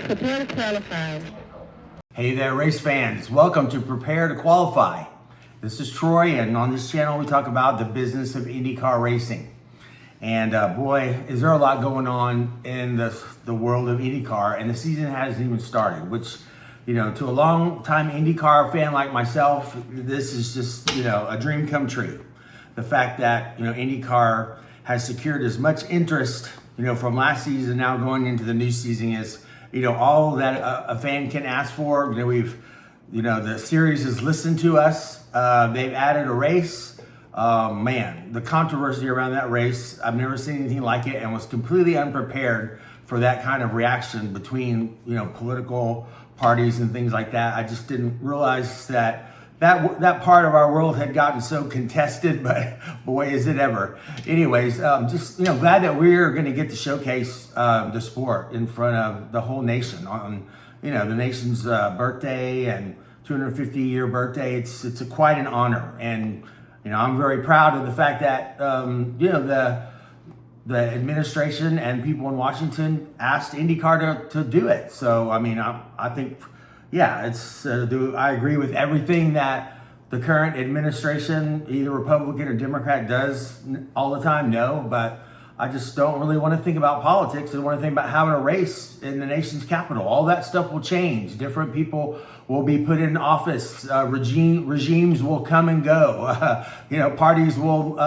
Prepare to qualify. Hey there, race fans. Welcome to Prepare to Qualify. This is Troy, and on this channel we talk about the business of Indycar racing. And boy, is there a lot going on in the world of Indycar, and the season hasn't even started, which, you know, to a long-time Indycar fan like myself, this is just, you know, a dream come true. The fact that, you know, Indycar has secured as much interest, you know, from last season now going into the new season is, you know, all that a fan can ask for. You know, the series has listened to us. They've added a race. Man, the controversy around that race, I've never seen anything like it, and was completely unprepared for that kind of reaction between, you know, political parties and things like that. I just didn't realize that part of our world had gotten so contested, but boy, is it ever. Anyways, just, you know, glad that we're going to get to showcase the sport in front of the whole nation on, you know, the nation's birthday and 250-year birthday. It's quite an honor, and you know, I'm very proud of the fact that you know, the administration and people in Washington asked IndyCar to do it. So I mean, I think. Yeah, I agree with everything that the current administration, either Republican or Democrat, does all the time? No, but I just don't really want to think about politics. I want to think about having a race in the nation's capital. All that stuff will change. Different people will be put in office. Regimes will come and go. You know, parties will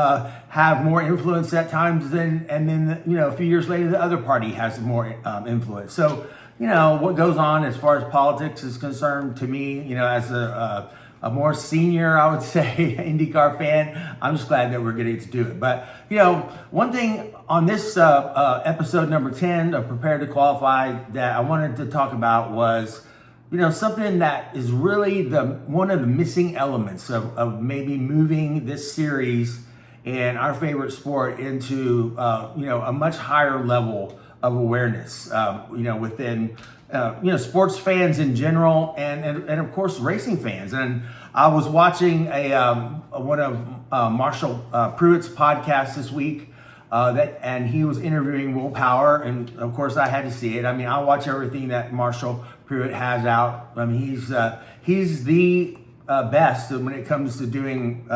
have more influence at times, and then, you know, a few years later, the other party has more influence. So, you know, what goes on as far as politics is concerned, to me, you know, as a more senior, I would say, IndyCar fan, I'm just glad that we're getting to do it. But, you know, one thing on this episode number 10 of Prepare to Qualify that I wanted to talk about was, you know, something that is really one of the missing elements of maybe moving this series and our favorite sport into, you know, a much higher level of awareness, you know, within, you know, sports fans in general, and of course racing fans. And I was watching one of Marshall Pruitt's podcasts this week, and he was interviewing Will Power, and of course I had to see it. I mean, I watch everything that Marshall Pruitt has out. I mean, he's the best when it comes to doing,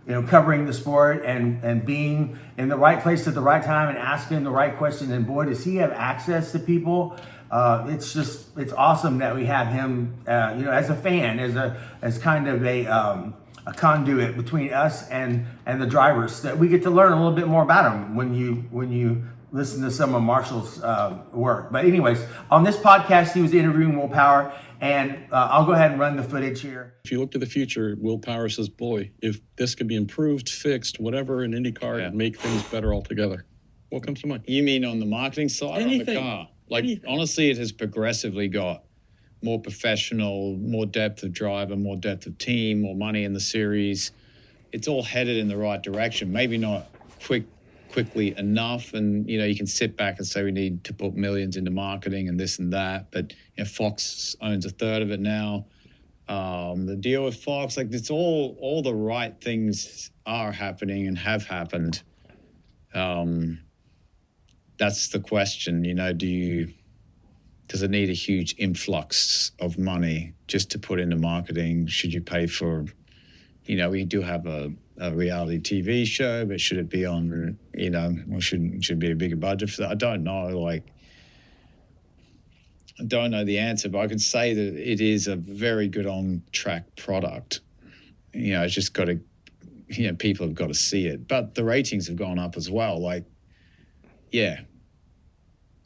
you know, covering the sport and being in the right place at the right time and asking the right questions. And boy, does he have access to people. It's awesome that we have him, you know, as a fan, as kind of a conduit between us and the drivers, that we get to learn a little bit more about him when you listen to some of Marshall's work. But anyways, on this podcast, he was interviewing Will Power, and I'll go ahead and run the footage here. If you look to the future, Will Power says, boy, if this could be improved, fixed, whatever in IndyCar, and make things better altogether. What comes to mind? You mean on the marketing side or on the car? Like, honestly, it has progressively got more professional, more depth of driver, more depth of team, more money in the series. It's all headed in the right direction. Maybe not quickly enough, and you know, you can sit back and say we need to put millions into marketing and this and that, but you know, Fox owns a third of it now. The deal with Fox, like, it's all the right things are happening and have happened. That's the question, you know, does it need a huge influx of money just to put into marketing? Should you pay for, you know, we do have a reality TV show, but should it be on, you know, or should be a bigger budget for that? I don't know. Like, I don't know the answer, but I can say that it is a very good on-track product. You know, it's just got to, you know, people have got to see it. But the ratings have gone up as well. Like, yeah.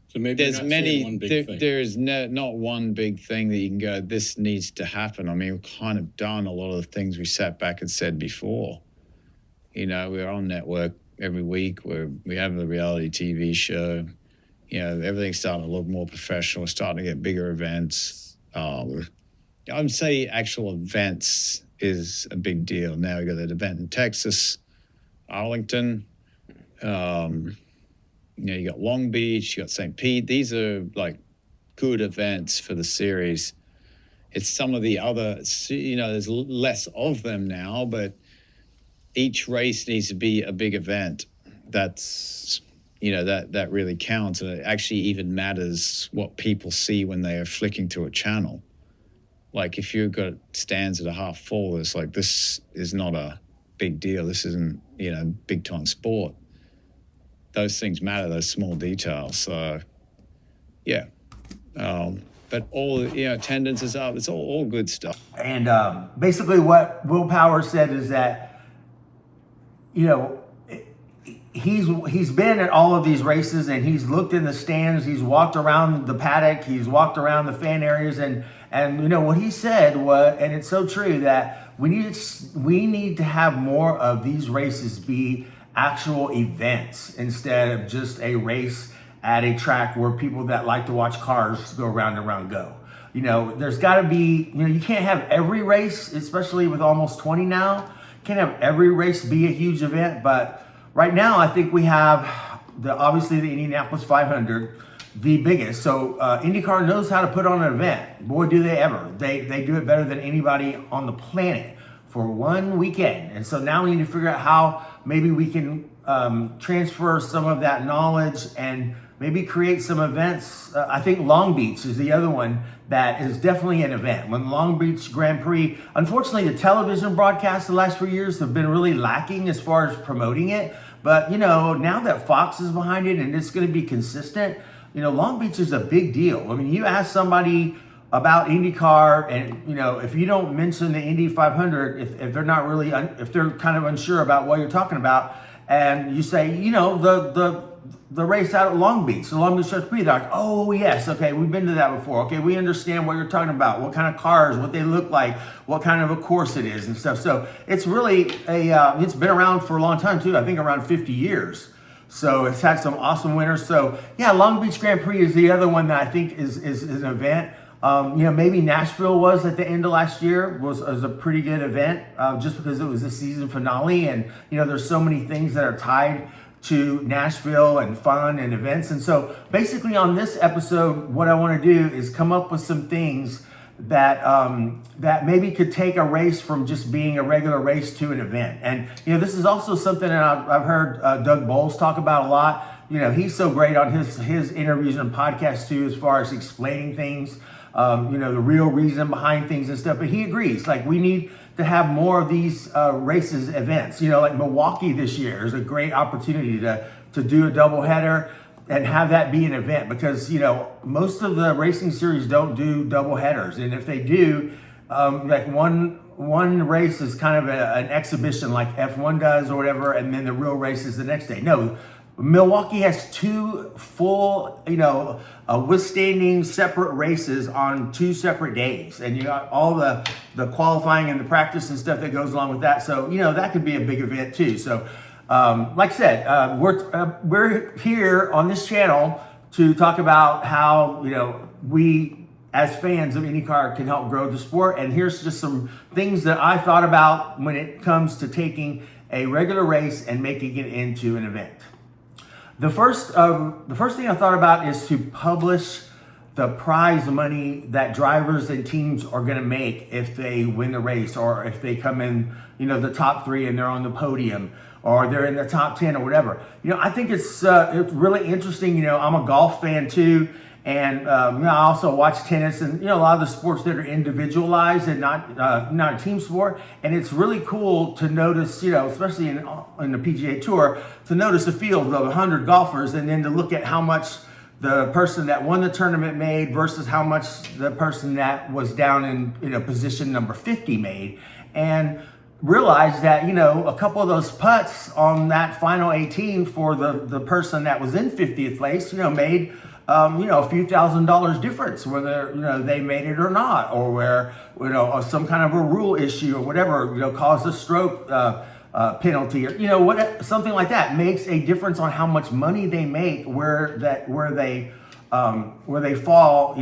So maybe there's many. There's not one big thing that you can go, this needs to happen. I mean, we've kind of done a lot of the things we sat back and said before. You know, we're on network every week. We have a reality TV show. You know, everything's starting to look more professional. We're starting to get bigger events. I would say actual events is a big deal. Now we got that event in Texas, Arlington. You know, you got Long Beach, you got St. Pete. These are like good events for the series. It's some of the other, you know, there's less of them now, but each race needs to be a big event. That's that really counts. And it actually even matters what people see when they are flicking to a channel. Like if you've got stands at a half full, it's like, this is not a big deal. This isn't, big time sport. Those things matter, those small details. So, yeah. But all, attendance is up. It's all good stuff. And basically what Will Power said is that, he's been at all of these races and he's looked in the stands, he's walked around the paddock, he's walked around the fan areas, and what he said was, and it's so true, that we need to have more of these races be actual events instead of just a race at a track where people that like to watch cars go round and round go. There's got to be, you can't have every race, especially with almost 20 now, you can't have every race be a huge event. But right now, I think we have obviously the Indianapolis 500, the biggest. So Indycar knows how to put on an event. Boy, do they ever. They do it better than anybody on the planet for one weekend. And so now we need to figure out how maybe we can transfer some of that knowledge and maybe create some events. I think Long Beach is the other one that is definitely an event. When Long Beach Grand Prix, unfortunately, the television broadcasts the last few years have been really lacking as far as promoting it. But, now that Fox is behind it and it's going to be consistent, Long Beach is a big deal. I mean, you ask somebody about IndyCar, and if you don't mention the Indy 500, if they're not really, if they're kind of unsure about what you're talking about, and you say, the race out at Long Beach, the Long Beach Grand Prix, they're like, oh yes, okay, we've been to that before. Okay, we understand what you're talking about, what kind of cars, what they look like, what kind of a course it is and stuff. So it's really it's been around for a long time too. I think around 50 years. So it's had some awesome winners. So yeah, Long Beach Grand Prix is the other one that I think is an event. Maybe Nashville was at the end of last year was a pretty good event, just because it was the season finale, and there's so many things that are tied to Nashville and fun and events. And so basically on this episode, what I want to do is come up with some things that that maybe could take a race from just being a regular race to an event. And this is also something that I've heard Doug Bowles talk about a lot. He's so great on his interviews and podcasts too, as far as explaining things, the real reason behind things and stuff. But he agrees, like, we need to have more of these races, events. Like Milwaukee this year is a great opportunity to do a doubleheader and have that be an event, because most of the racing series don't do double headers, and if they do, like one race is kind of an exhibition like F1 does or whatever, and then the real race is the next day. No, Milwaukee has two full, withstanding separate races on 2 separate days, and you got all the qualifying and the practice and stuff that goes along with that. So that could be a big event too. So like I said, we're here on this channel to talk about how we as fans of IndyCar can help grow the sport. And here's just some things that I thought about when it comes to taking a regular race and making it into an event. The first thing I thought about is to publish the prize money that drivers and teams are going to make if they win the race, or if they come in, the top 3 and they're on the podium, or they're in the top 10 or whatever. I think it's really interesting. I'm a golf fan too. And I also watch tennis and a lot of the sports that are individualized and not a team sport. And it's really cool to notice, especially in the PGA Tour, to notice a field of 100 golfers, and then to look at how much the person that won the tournament made versus how much the person that was down in position number 50 made, and realize that a couple of those putts on that final 18 for the person that was in 50th place, made a few $1,000s difference, whether they made it or not, or where some kind of a rule issue or whatever caused a stroke penalty, or something like that makes a difference on how much money they make, where they fall,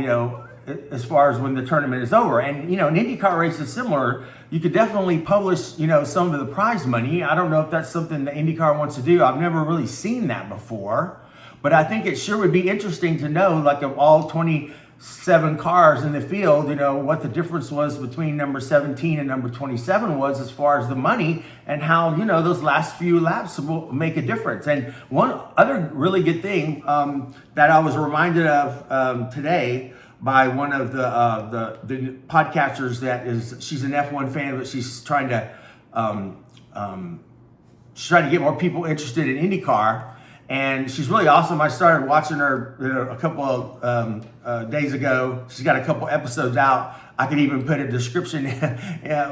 as far as when the tournament is over. And an IndyCar race is similar. You could definitely publish some of the prize money. I don't know if that's something that IndyCar wants to do. I've never really seen that before. But I think it sure would be interesting to know, like, of all 20 7 cars in the field, what the difference was between number 17 and number 27 was as far as the money, and how, those last few laps will make a difference. And one other really good thing that I was reminded of today by one of the podcasters she's an F1 fan, but she's trying to get more people interested in IndyCar. And she's really awesome. I started watching her a couple of days ago. She's got a couple episodes out. I could even put a description,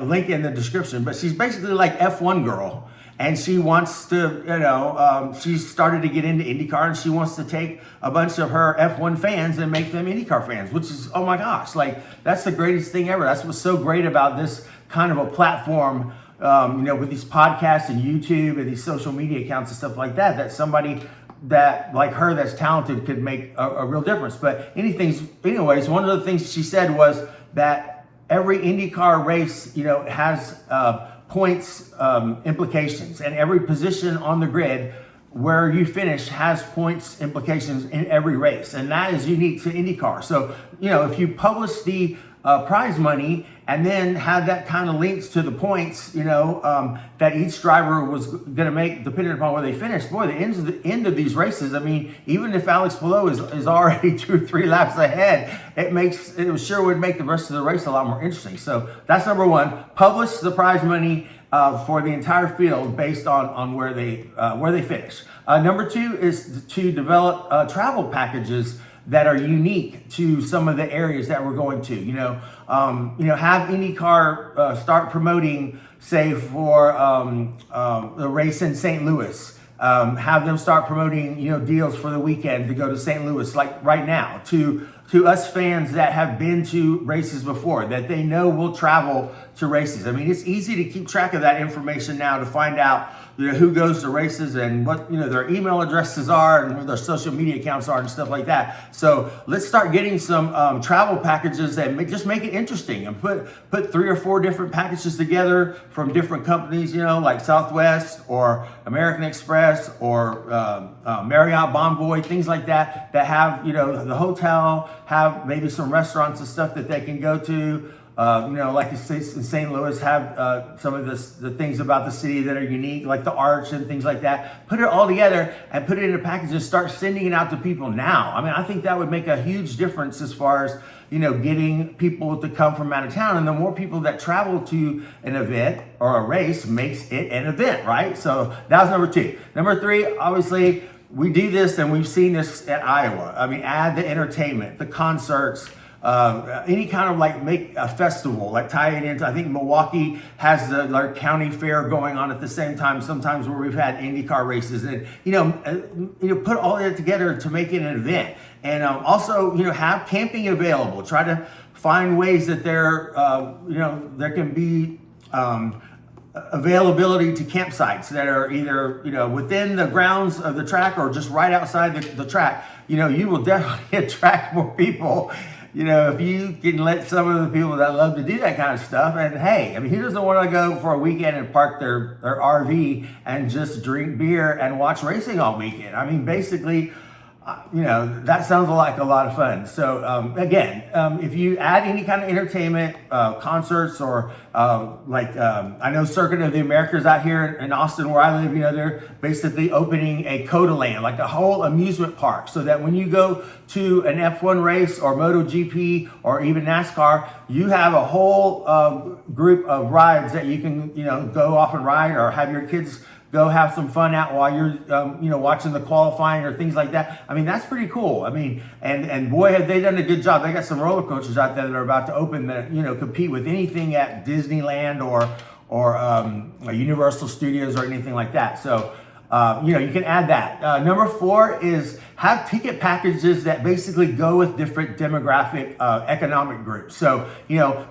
link in the description. But she's basically like F1 girl. And she wants to, she's started to get into IndyCar, and she wants to take a bunch of her F1 fans and make them IndyCar fans, which is, oh my gosh, like that's the greatest thing ever. That's what's so great about this kind of a platform, with these podcasts and YouTube and these social media accounts and stuff like that, that somebody that like her that's talented could make a real difference. But anyways, one of the things she said was that every IndyCar race, has points implications, and every position on the grid where you finish has points implications in every race, and that is unique to IndyCar. So, if you publish the prize money and then have that kind of links to the points, that each driver was going to make depending upon where they finished. Boy, the end of these races, I mean, even if Alex Palou is already 2 or 3 laps ahead, it sure would make the rest of the race a lot more interesting. So that's number 1. Publish the prize money for the entire field based on where they finish. Number 2 is to develop travel packages that are unique to some of the areas that we're going to. Have IndyCar start promoting, say, for the race in St. Louis. Have them start promoting, deals for the weekend to go to St. Louis, like right now, to us fans that have been to races before, that they know will travel to races. I mean, it's easy to keep track of that information now, to find out who goes to races and what their email addresses are and what their social media accounts are and stuff like that. So let's start getting some travel packages that just make it interesting, and put 3 or 4 different packages together from different companies, like Southwest or American Express or Marriott Bonvoy, things like that have the hotel, have maybe some restaurants and stuff that they can go to. Like in St. Louis, have some of the things about the city that are unique, like the arch and things like that. Put it all together and put it in a package and start sending it out to people now. I mean, I think that would make a huge difference as far as, getting people to come from out of town. And the more people that travel to an event or a race makes it an event, right? So that was number 2. Number 3, obviously, we do this and we've seen this at Iowa. I mean, add the entertainment, the concerts, any kind of like make a festival, like tie it into, I think Milwaukee has the county fair going on at the same time, sometimes where we've had IndyCar races, and, put all that together to make it an event. And also, have camping available. Try to find ways that there can be availability to campsites that are either, within the grounds of the track or just right outside the track. You will definitely attract more people, if you can let some of the people that love to do that kind of stuff. And hey, I mean, who doesn't want to go for a weekend and park their RV and just drink beer and watch racing all weekend? I mean, basically, that sounds like a lot of fun. So again, if you add any kind of entertainment, concerts, or I know Circuit of the Americas out here in Austin where I live, they're basically opening a Coda Land, like a whole amusement park, so that when you go to an F1 race or MotoGP or even NASCAR, you have a whole group of rides that you can, go off and ride, or have your kids go have some fun out while you're, watching the qualifying or things like that. I mean, that's pretty cool. I mean, and boy, have they done a good job. They got some roller coasters out there that are about to open that, compete with anything at Disneyland or Universal Studios or anything like that. So, you can add that. Number 4 is have ticket packages that basically go with different demographic, economic groups. So,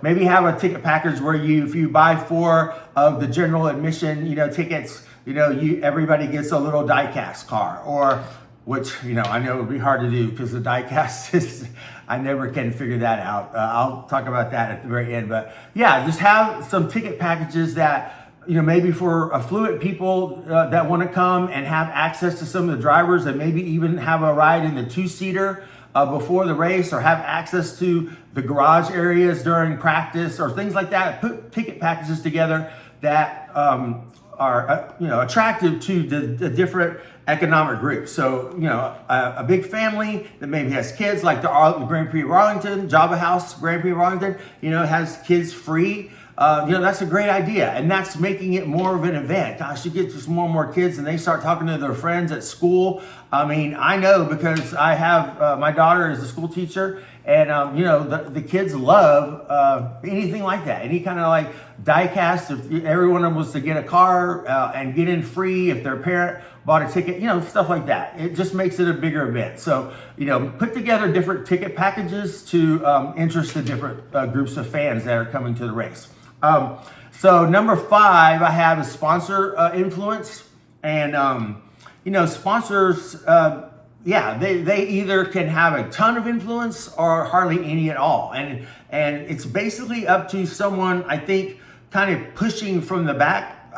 maybe have a ticket package where if you buy 4 of the general admission, tickets, everybody gets a little diecast car, or which, I know it would be hard to do because the diecast is, I never can figure that out. I'll talk about that at the very end. But yeah, just have some ticket packages that, maybe for affluent people that want to come and have access to some of the drivers, and maybe even have a ride in the 2-seater before the race, or have access to the garage areas during practice, or things like that. Put ticket packages together that are attractive to the different economic groups. So a big family that maybe has kids, like the Grand Prix of Arlington, Java House Grand Prix of Arlington, has kids free. That's a great idea, and that's making it more of an event. Gosh, you get just more and more kids, and they start talking to their friends at school. I mean, I know because I have my daughter is a school teacher, and the kids love anything like that. Any kind of like die-cast. If everyone was to get a car and get in free, if their parent bought a ticket, stuff like that. It just makes it a bigger event. So, put together different ticket packages to interest the different groups of fans that are coming to the race. So number 5 I have is sponsor influence, and sponsors, they either can have a ton of influence or hardly any at all, and it's basically up to someone, I think, kind of pushing from the back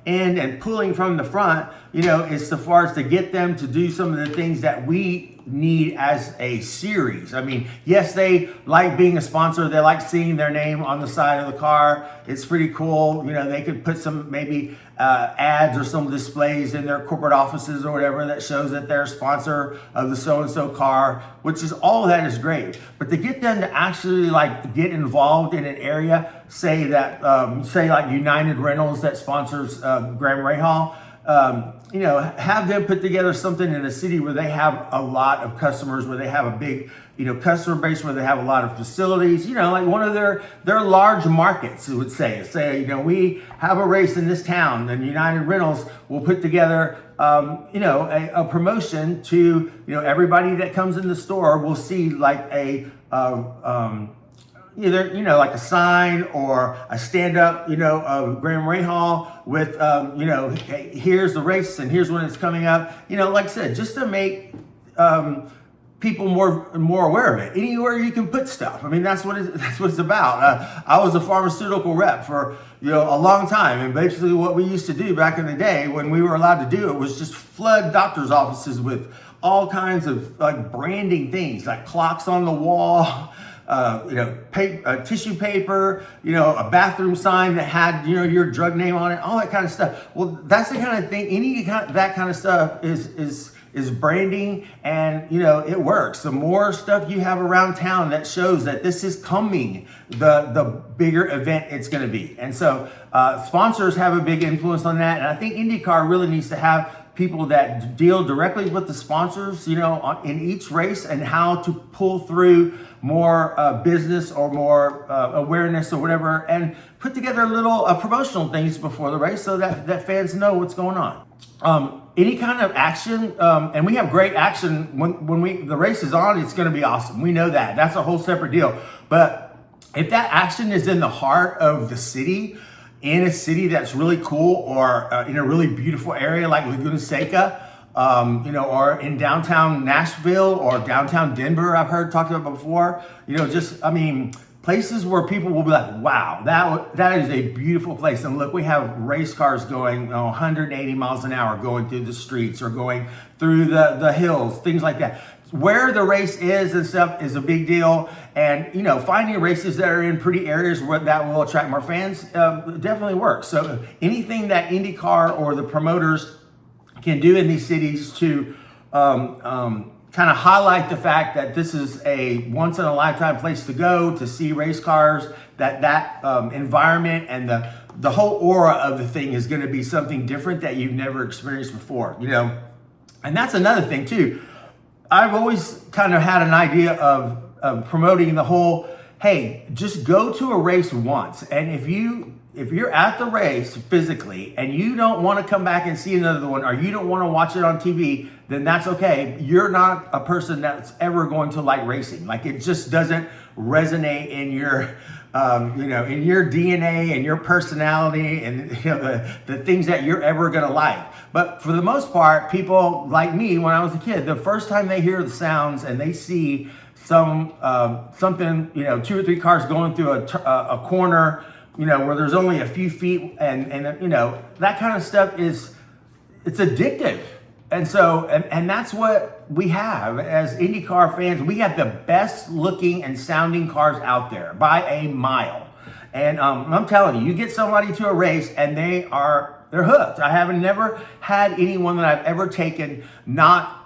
end and pulling from the front, as far as to get them to do some of the things that we need as a series. I mean, yes, they like being a sponsor. They like seeing their name on the side of the car. It's pretty cool. They could put some maybe ads or some displays in their corporate offices or whatever that shows that they're a sponsor of the so-and-so car, which is all that is great. But to get them to actually like get involved in an area, say like United Rentals that sponsors Grand Rahal, have them put together something in a city where they have a lot of customers, where they have a big, customer base, where they have a lot of facilities, like one of their large markets, it would say, we have a race in this town, and United Rentals will put together, a promotion to, everybody that comes in the store will see like either, like a sign or a stand-up, of Grand Rahal with, hey, here's the race and here's when it's coming up. Like I said, just to make people more aware of it. Anywhere you can put stuff. I mean, that's what it's about. I was a pharmaceutical rep for, a long time. And basically what we used to do back in the day when we were allowed to do it was just flood doctors' offices with all kinds of like branding things, like clocks on the wall, tissue paper, a bathroom sign that had, your drug name on it, all that kind of stuff. Well, that's the kind of thing, that kind of stuff is branding, and, it works. The more stuff you have around town that shows that this is coming, the bigger event it's going to be. And so sponsors have a big influence on that. And I think IndyCar really needs to have people that deal directly with the sponsors, in each race, and how to pull through more business or more awareness or whatever, and put together little promotional things before the race so that fans know what's going on. Any kind of action, and we have great action when the race is on, it's going to be awesome. We know that. That's a whole separate deal. But if that action is in the heart of the city, in a city that's really cool, or in a really beautiful area like Laguna Seca, or in downtown Nashville or downtown Denver, I've heard talked about before, places where people will be like, wow, that is a beautiful place. And look, we have race cars going 180 miles an hour going through the streets or going through the hills, things like that. Where the race is and stuff is a big deal. And, finding races that are in pretty areas where that will attract more fans definitely works. So anything that IndyCar or the promoters can do in these cities to kind of highlight the fact that this is a once in a lifetime place to go to see race cars, that environment and the whole aura of the thing is going to be something different that you've never experienced before, And that's another thing too. I've always kind of had an idea of promoting the whole, hey, just go to a race once. And if you're at the race physically and you don't want to come back and see another one, or you don't want to watch it on TV, then that's okay. You're not a person that's ever going to like racing. Like, it just doesn't resonate in your, in your DNA and your personality and the things that you're ever going to like. But for the most part, people like me, when I was a kid, the first time they hear the sounds and they see something, 2 or 3 cars going through a corner, where there's only a few feet, and that kind of stuff it's addictive. And that's what we have as IndyCar fans. We have the best looking and sounding cars out there by a mile. And I'm telling you, you get somebody to a race and they're hooked. I haven't never had anyone that I've ever taken not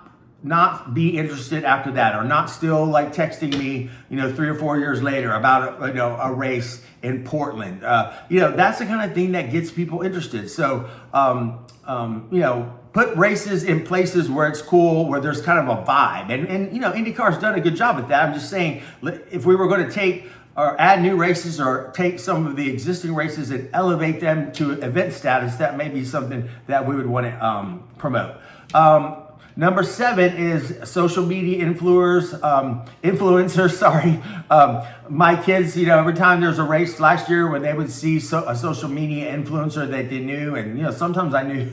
be interested after that, or not still like texting me, 3 or 4 years later about a race in Portland. That's the kind of thing that gets people interested. So, put races in places where it's cool, where there's kind of a vibe. And IndyCar's done a good job at that. I'm just saying, if we were going to take or add new races or take some of the existing races and elevate them to event status, that may be something that we would want to promote. Number 7 is social media influencers. Sorry. My kids, every time there's a race last year, when they would see a social media influencer that they knew, and sometimes I knew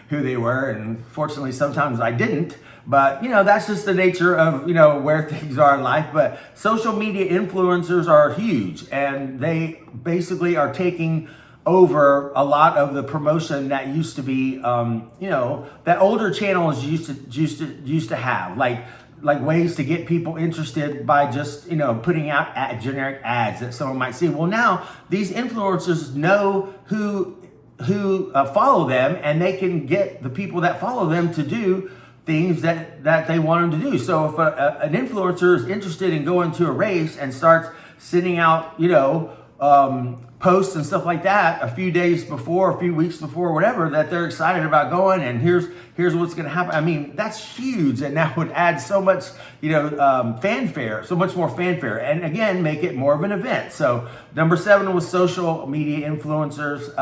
who they were, and fortunately sometimes I didn't. But that's just the nature of where things are in life. But social media influencers are huge, and they basically are taking over a lot of the promotion that used to be, that older channels used to have, like ways to get people interested by just putting out generic ads that someone might see. Well, now these influencers know who follow them, and they can get the people that follow them to do things that they want them to do. So if an influencer is interested in going to a race and starts sending out, posts and stuff like that a few days before, a few weeks before, whatever, that they're excited about going, and here's what's going to happen. I mean, that's huge, and that would add so much, fanfare, so much more fanfare, and again, make it more of an event. So number 7 was social media influencers,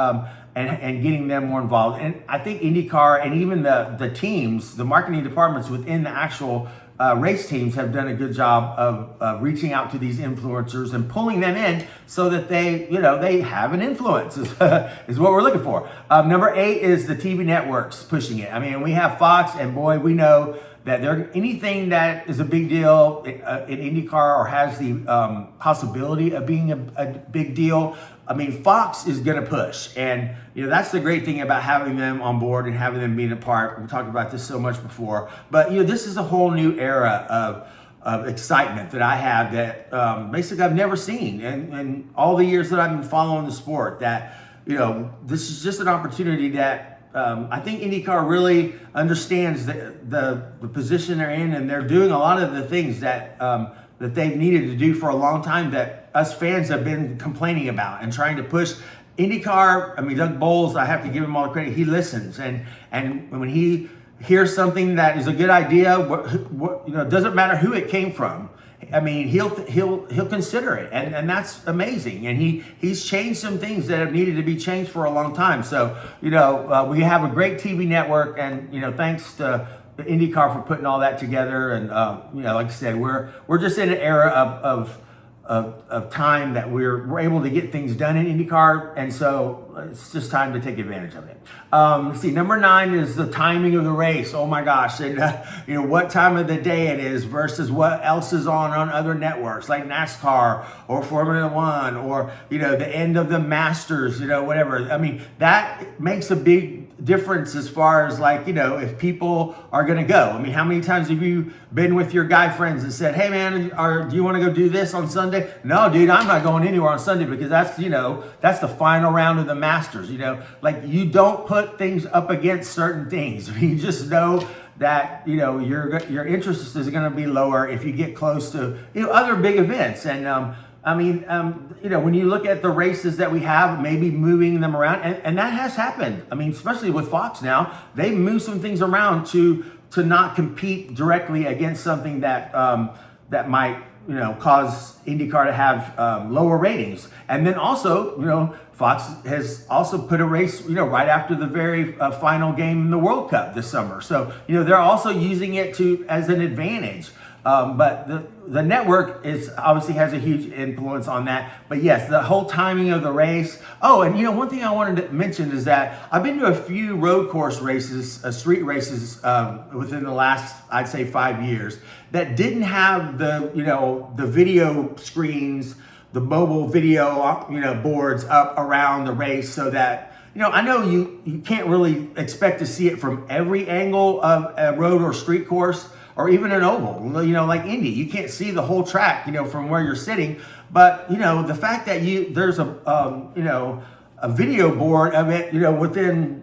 and getting them more involved. And I think IndyCar and even the teams, the marketing departments within the actual race teams have done a good job of reaching out to these influencers and pulling them in so that they have an influence is what we're looking for. Number 8 is the TV networks pushing it. I mean, we have Fox, and boy, we know that anything that is a big deal in IndyCar or has the possibility of being a big deal, I mean, Fox is going to push. And, that's the great thing about having them on board and having them being a part. We talked about this so much before. But, this is a whole new era of excitement that I have that basically I've never seen. And all the years that I've been following the sport, that, this is just an opportunity that I think IndyCar really understands the position they're in, and they're doing a lot of the things that they've needed to do for a long time that us fans have been complaining about and trying to push. IndyCar, I mean, Doug Bowles, I have to give him all the credit. He listens, and when he hears something that is a good idea, it doesn't matter who it came from. I mean, he'll consider it, and that's amazing. And he's changed some things that have needed to be changed for a long time. So we have a great TV network, and thanks to the IndyCar for putting all that together. And like I said, we're just in an era of time that we're able to get things done in IndyCar, and so it's just time to take advantage of it. Let's see, number 9 is the timing of the race. Oh my gosh, and what time of the day it is versus what else is on other networks like NASCAR or Formula One, or the end of the Masters, whatever. I mean, that makes a big difference as far as if people are going to go. I mean, how many times have you been with your guy friends and said, hey man, do you want to go do this on Sunday? No, dude, I'm not going anywhere on Sunday because that's the final round of the Masters. You don't put things up against certain things. You just know that your interest is going to be lower if you get close to other big events. And when you look at the races that we have, maybe moving them around, and that has happened. I mean, especially with Fox now, they move some things around to not compete directly against something that might cause IndyCar to have lower ratings. And then also, Fox has also put a race, right after the very final game in the World Cup this summer. So, they're also using it as an advantage. But the network obviously has a huge influence on that. But yes, the whole timing of the race. Oh, and one thing I wanted to mention is that I've been to a few road course races, street races within the last, I'd say, 5 years that didn't have the video screens, the mobile video boards up around the race, so that I know you can't really expect to see it from every angle of a road or street course or even an oval, like Indy. You can't see the whole track, from where you're sitting. But, the fact that there's a video board of it, within,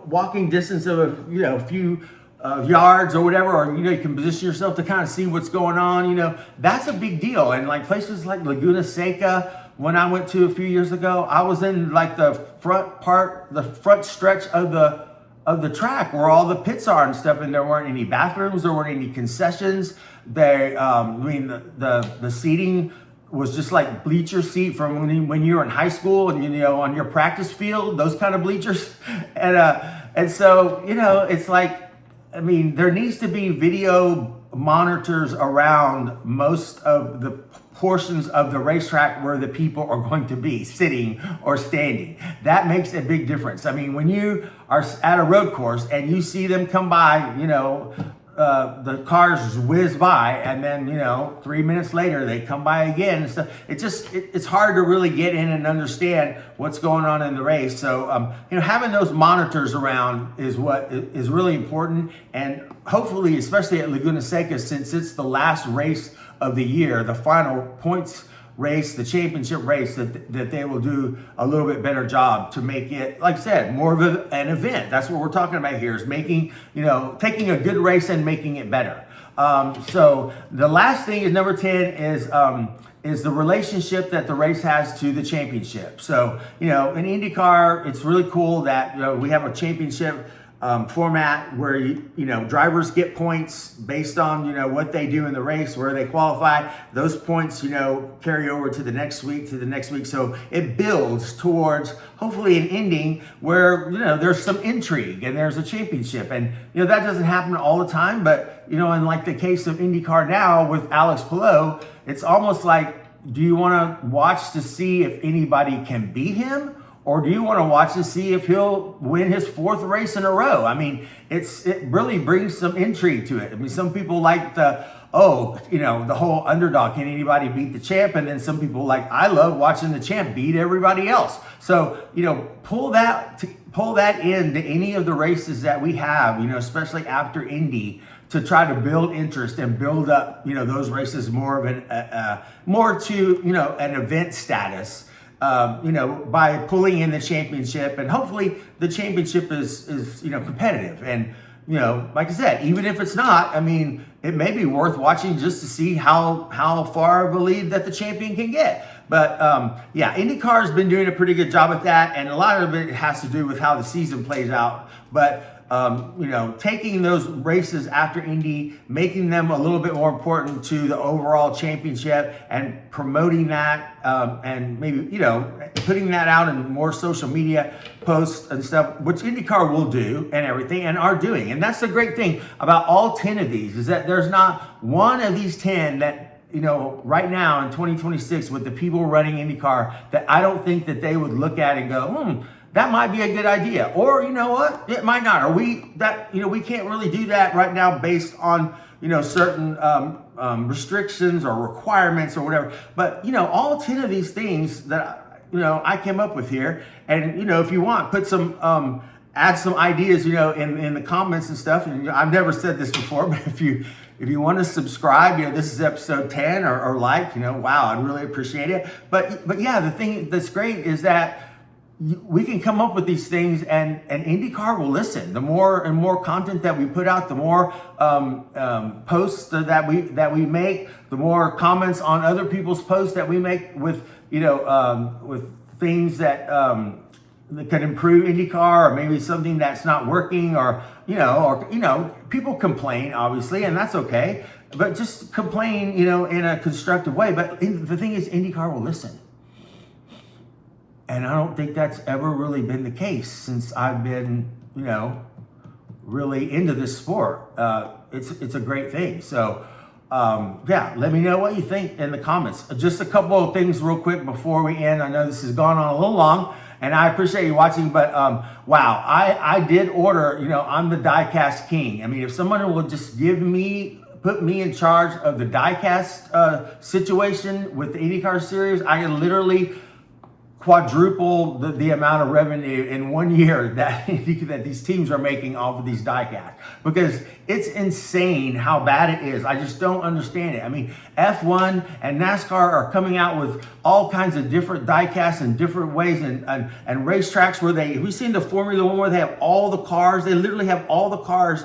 walking distance of a few yards or whatever, or, you can position yourself to kind of see what's going on, that's a big deal. And like places like Laguna Seca, when I went to a few years ago, I was in like the front stretch of the track where all the pits are and stuff, and there weren't any bathrooms, there weren't any concessions. The seating was just like bleacher seat from when you were in high school and on your practice field, those kind of bleachers. And so it's like, there needs to be video monitors around most of the portions of the racetrack where the people are going to be sitting or standing. That makes a big difference. When you are at a road course and you see them come by, the cars whiz by, and then 3 minutes later they come by again. So it's hard to really get in and understand what's going on in the race. So having those monitors around is what is really important, and hopefully, especially at Laguna Seca, since it's the last race of the year, the final points race, the championship race, that they will do a little bit better job to make it, like I said, more of an event. That's what we're talking about here, is making, taking a good race and making it better. So the last thing is number 10 is the relationship that the race has to the championship. So, in IndyCar, it's really cool that, we have a championship format where drivers get points based on what they do in the race, where they qualify. Those points carry over to the next week, so it builds towards hopefully an ending where there's some intrigue and there's a championship. And that doesn't happen all the time, but in like the case of IndyCar now with Alex Palou, it's almost like, do you want to watch to see if anybody can beat him? Or do you want to watch to see if he'll win his 4th race in a row? It really brings some intrigue to it. Some people like the whole underdog. Can anybody beat the champ? And then some people I love watching the champ beat everybody else. So, pull that into any of the races that we have, especially after Indy, to try to build interest and build up, those races more of more to, an event status. By pulling in the championship, and hopefully the championship is competitive. And, like I said, even if it's not, it may be worth watching just to see how far of a lead that the champion can get. But IndyCar has been doing a pretty good job at that, and a lot of it has to do with how the season plays out. But taking those races after Indy, making them a little bit more important to the overall championship, and promoting that, and maybe, putting that out in more social media posts and stuff, which IndyCar will do and everything, and are doing. And that's the great thing about all 10 of these, is that there's not one of these 10 that, right now in 2026 with the people running IndyCar, that I don't think that they would look at and go, that might be a good idea. Or, what? It might not. Or we can't really do that right now based on, certain restrictions or requirements or whatever. But, all 10 of these things that, I came up with here. And, if you want, put some, add some ideas, in the comments and stuff. And I've never said this before, but if you want to subscribe, this is episode 10 or wow, I'd really appreciate it. But yeah, the thing that's great is that we can come up with these things, and IndyCar will listen. The more and more content that we put out, the more posts that we make, the more comments on other people's posts that we make with with things that could improve IndyCar, or maybe something that's not working, or people complain, obviously, and that's okay. But just complain, in a constructive way. But the thing is, IndyCar will listen. And I don't think that's ever really been the case since I've been, really into this sport. It's a great thing. So, let me know what you think in the comments. Just a couple of things real quick before we end. I know this has gone on a little long, and I appreciate you watching, but wow, I did order, I'm the diecast king. If someone will just put me in charge of the diecast situation with the IndyCar series, I can literally quadruple the amount of revenue in 1 year that that these teams are making off of these die casts, because it's insane how bad it is. I just don't understand it. I mean, F1 and NASCAR are coming out with all kinds of different die casts in different ways, and racetracks where we've seen the Formula One where they have all the cars. They literally have all the cars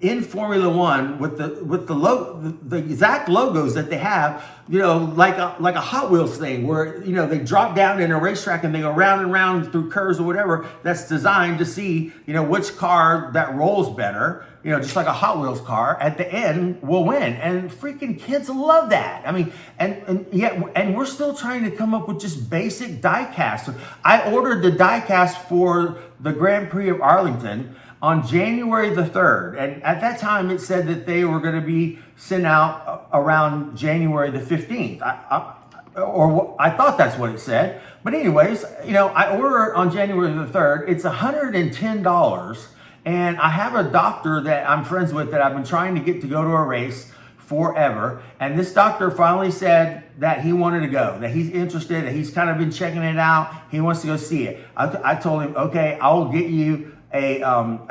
in Formula One with the exact logos that they have, like a Hot Wheels thing where, they drop down in a racetrack and they go round and round through curves or whatever, that's designed to see, which car that rolls better, just like a Hot Wheels car at the end will win. And freaking kids love that. I mean, and we're still trying to come up with just basic die casts. I ordered the die cast for the Grand Prix of Arlington on January the 3rd. And at that time, it said that they were going to be sent out around January the 15th. I thought that's what it said. But anyways, I ordered it on January the 3rd. It's $110. And I have a doctor that I'm friends with that I've been trying to get to go to a race forever. And this doctor finally said that he wanted to go, that he's interested, that he's kind of been checking it out. He wants to go see it. I told him, okay, I will get you a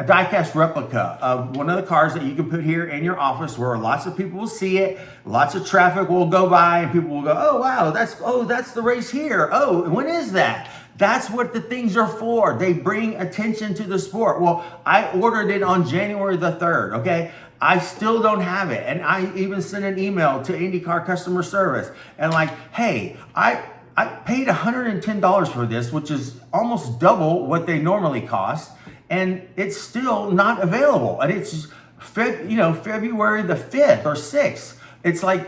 die-cast replica of one of the cars that you can put here in your office where lots of people will see it, lots of traffic will go by, and people will go, oh, wow, that's the race here. Oh, when is that? That's what the things are for. They bring attention to the sport. Well, I ordered it on January the 3rd, okay? I still don't have it. And I even sent an email to Indycar customer service and like, hey, I paid $110 for this, which is almost double what they normally cost. And it's still not available. And it's February the 5th or 6th. It's like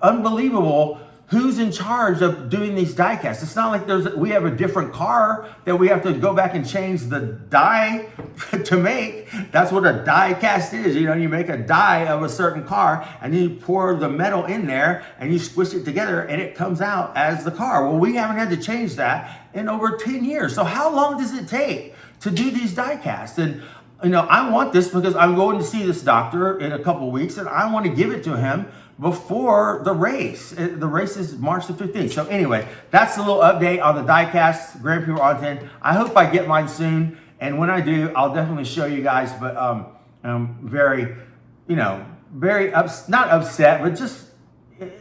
unbelievable who's in charge of doing these die casts. It's not like we have a different car that we have to go back and change the die to make. That's what a die cast is. You make a die of a certain car and you pour the metal in there and you squish it together and it comes out as the car. Well, we haven't had to change that in over 10 years. So how long does it take to do these die casts? And I want this because I'm going to see this doctor in a couple of weeks and I want to give it to him before the race. The race is March the 15th. So anyway, that's a little update on the die casts, Grand Prix Arlington. I hope I get mine soon. And when I do, I'll definitely show you guys. But I'm very, not upset, but just,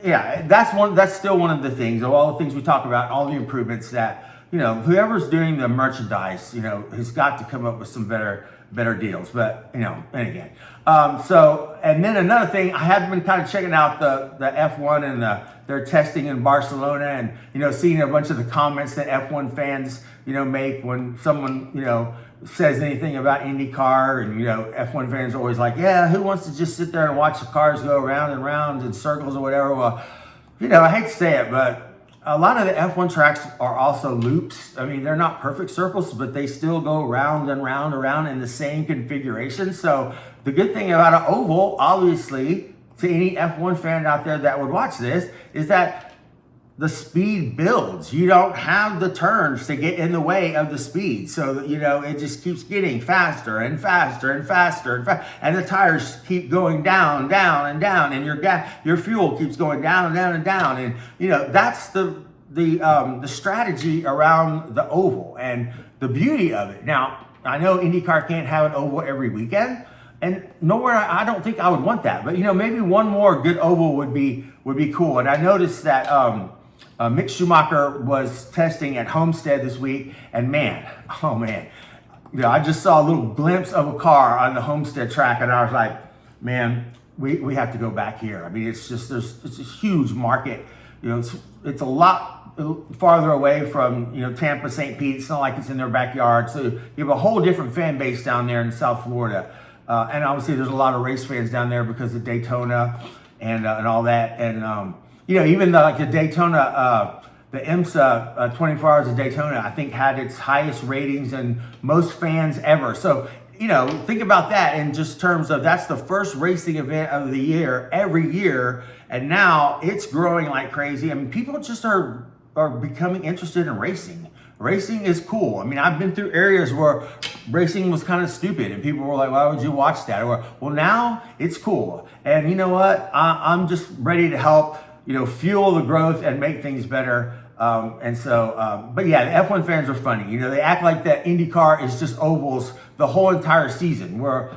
yeah, that's still one of the things, of all the things we talk about, all the improvements that, whoever's doing the merchandise, has got to come up with some better deals. But, and again. And then another thing, I have been kind of checking out the F1 and their testing in Barcelona and, seeing a bunch of the comments that F1 fans, make when someone, says anything about IndyCar. And, F1 fans are always like, yeah, who wants to just sit there and watch the cars go round and round in circles or whatever? Well, I hate to say it, but a lot of the F1 tracks are also loops. I mean, they're not perfect circles, but they still go round and round and round in the same configuration. So the good thing about an oval, obviously, to any F1 fan out there that would watch this, is that the speed builds. You don't have the turns to get in the way of the speed. So, it just keeps getting faster and faster and faster and faster. And the tires keep going down, down, and down. And your fuel keeps going down and down and down. And, that's the strategy around the oval and the beauty of it. Now, I know IndyCar can't have an oval every weekend. And nowhere, I don't think I would want that. But, maybe one more good oval would be cool. And I noticed that Mick Schumacher was testing at Homestead this week, and I just saw a little glimpse of a car on the Homestead track, and I was like, man, we have to go back here. I mean, it's a huge market. It's a lot farther away from Tampa, St. Pete. It's not like it's in their backyard. So you have a whole different fan base down there in South Florida, and obviously there's a lot of race fans down there because of Daytona and all that, and even the Daytona, the IMSA 24 Hours of Daytona, I think had its highest ratings and most fans ever. So, think about that in just terms of that's the first racing event of the year every year. And now it's growing like crazy. I mean, people just are becoming interested in racing. Racing is cool. I mean, I've been through areas where racing was kind of stupid and people were like, why would you watch that? Or, well, now it's cool. And you know what? I'm just ready to help fuel the growth and make things better But yeah, the F1 fans are funny. They act like that IndyCar is just ovals the whole entire season, where,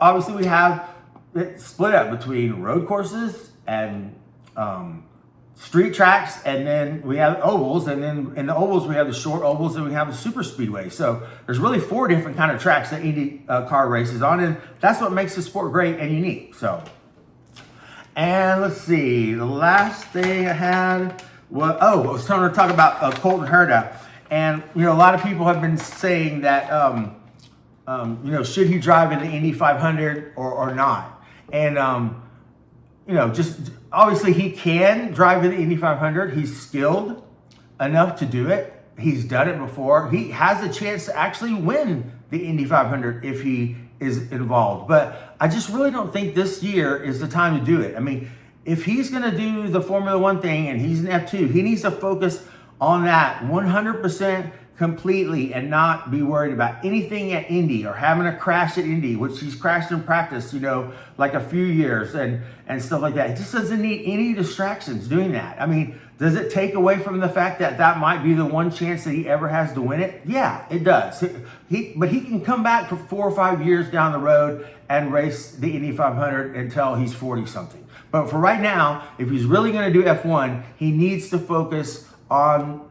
obviously we have it split up between road courses and street tracks, and then we have ovals, and then in the ovals we have the short ovals, and we have the super speedway. So there's really 4 different kind of tracks that IndyCar races on, and that's what makes the sport great and unique. So, and let's see, the last thing I had was, I was trying to talk about Colton Herta, and a lot of people have been saying that should he drive in the Indy 500 or not, and just obviously he can drive in the Indy 500. He's skilled enough to do it. He's done it before. He has a chance to actually win the Indy 500 if he is involved. But I just really don't think this year is the time to do it. I mean, if he's going to do the Formula One thing and he's an F2, he needs to focus on that 100% completely and not be worried about anything at Indy or having a crash at Indy, which he's crashed in practice, like a few years and stuff like that. He just doesn't need any distractions doing that. I mean, does it take away from the fact that that might be the one chance that he ever has to win it? Yeah, it does. But he can come back for 4 or 5 years down the road and race the Indy 500 until he's 40 something. But for right now, if he's really going to do F1, he needs to focus on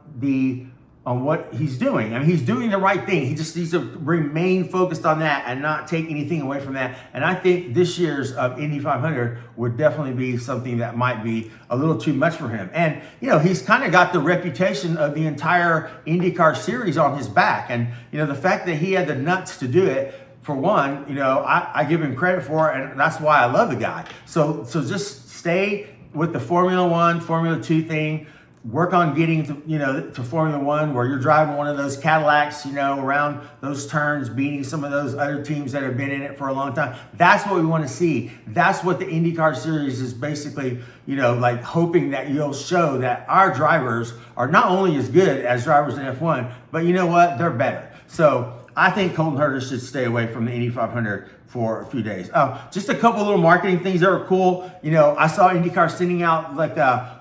what he's doing. I mean, he's doing the right thing. He just needs to remain focused on that and not take anything away from that. And I think this year's Indy 500 would definitely be something that might be a little too much for him. And, he's kind of got the reputation of the entire IndyCar series on his back. And, the fact that he had the nuts to do it, for one, I give him credit for it, and that's why I love the guy. So just stay with the Formula One, Formula 2 thing. Work on getting to Formula One, where you're driving one of those Cadillacs, around those turns, beating some of those other teams that have been in it for a long time. That's what we want to see. That's what the IndyCar series is basically, like hoping that you'll show that our drivers are not only as good as drivers in F1, but you know what? They're better. So I think Colton Herta should stay away from the Indy 500 for a few days. Just a couple little marketing things that are cool. I saw IndyCar sending out like a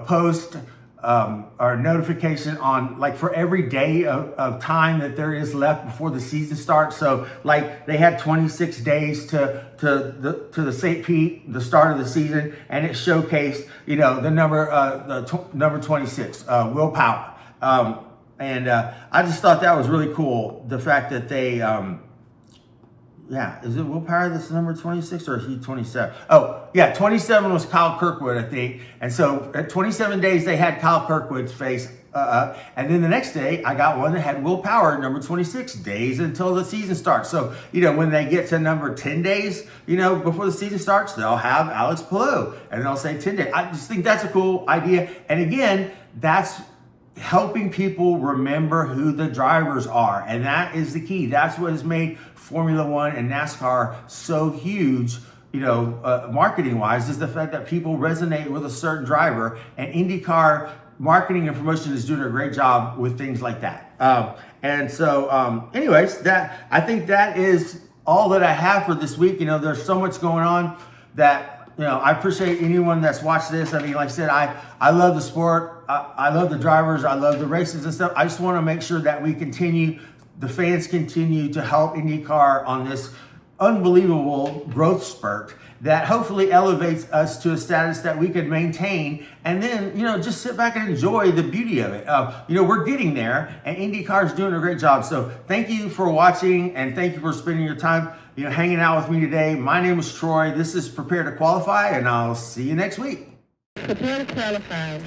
post or a notification on like for every day of time that there is left before the season starts. So like they had 26 days to the St. Pete, the start of the season, and it showcased the number 26, Willpower. And I just thought that was really cool. The fact that they is it Willpower that's number 26 or is he 27? Oh, yeah, 27 was Kyle Kirkwood, I think. And so at 27 days, they had Kyle Kirkwood's face and then the next day, I got one that had Willpower, number 26 days until the season starts. So, when they get to number 10 days, before the season starts, they'll have Alex Palou and they'll say 10 days. I just think that's a cool idea. And again, that's helping people remember who the drivers are. And that is the key. That's what has made Formula One and NASCAR so huge, marketing wise, is the fact that people resonate with a certain driver, and IndyCar marketing and promotion is doing a great job with things like that. Anyways, I think that is all that I have for this week. There's so much going on that, I appreciate anyone that's watched this. I mean, like I said, I love the sport. I love the drivers. I love the races and stuff. I just want to make sure that the fans continue to help IndyCar on this unbelievable growth spurt that hopefully elevates us to a status that we can maintain, and then just sit back and enjoy the beauty of it. We're getting there, and IndyCar is doing a great job. So thank you for watching, and thank you for spending your time hanging out with me today. My name is Troy. This is Prepare to Qualify, and I'll see you next week. Prepare to Qualify.